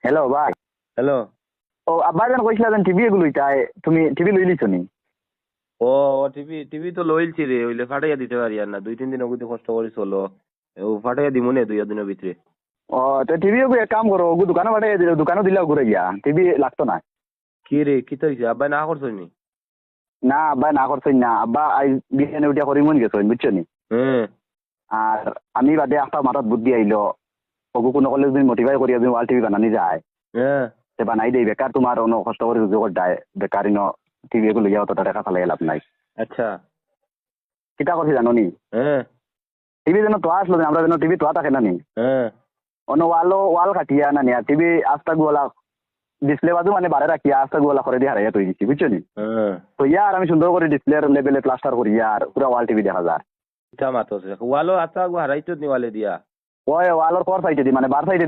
Hello ভাই। Hello. ও আব্বা যেন কইছিলা যেন টিভি এগুলো তাই তুমি টিভি লই লিছো নি? ও টিভি টিভি তো লইলছি রে, হইলে ফাটাইয়া দিতে পারি আর না, 2-3 দিন অগুতে কষ্ট করে চলো। ও ফাটাইয়া দিব নে 2 দিনের ভিতরে। ও তো টিভি ওগু এক কাম করো ওগু দোকানে পাঠিয়ে দিল দোকানও দিলা ঘুরে গিয়া টিভি লাগতো না। কি রে, কি তো হইছে? আব্বাই না করছই নি? না আব্বা না করছেন না, আব্বা আই বিরিয়ানি উঠিয়া করিমন গেছেন বুঝছো নি। হ্যাঁ। আর আমি বাদে একটা মাথাত বুদ্ধি আইলো, ওগু কোনো কলেজ দিন মোটিফাই করিয়া তুমি ওয়াল টিভি বানানি যায় হ্যাঁ। সে বানাই দেই বেকার তোমার অন্য কষ্ট করে রুজু দেয় বেকার ইনো টিভি এগুলো গিয়া অত টাকা ফালাই লাভ নাই। আচ্ছা। কিতা করছি জানো নি? হ্যাঁ। টিভি যেন তো আসলো আমরা যেন টিভি তো থাকে না নি, হ্যাঁ। অন্য ওয়াল কাটিয়া না নিয়া টিভি আস্তা গুলা ডিসপ্লে বাজু মানে বারে রাখিয়া আস্তা গুলা করে দিয়ে হারাইয়া তৈরি দিচ্ছি বুঝছো নি। হ্যাঁ। তো ইয়ার আমি সুন্দর করে ডিসপ্লের লেভেলে প্লাস্টার করি আর পুরো ওয়াল টিভি দেখা যায়। ইটা মাতো ওয়ালো আচ্ছা হারাইতো নি ওয়ালে দিয়া। ওই ওয়ালের পর সাইডে দি মানে বার সাইডে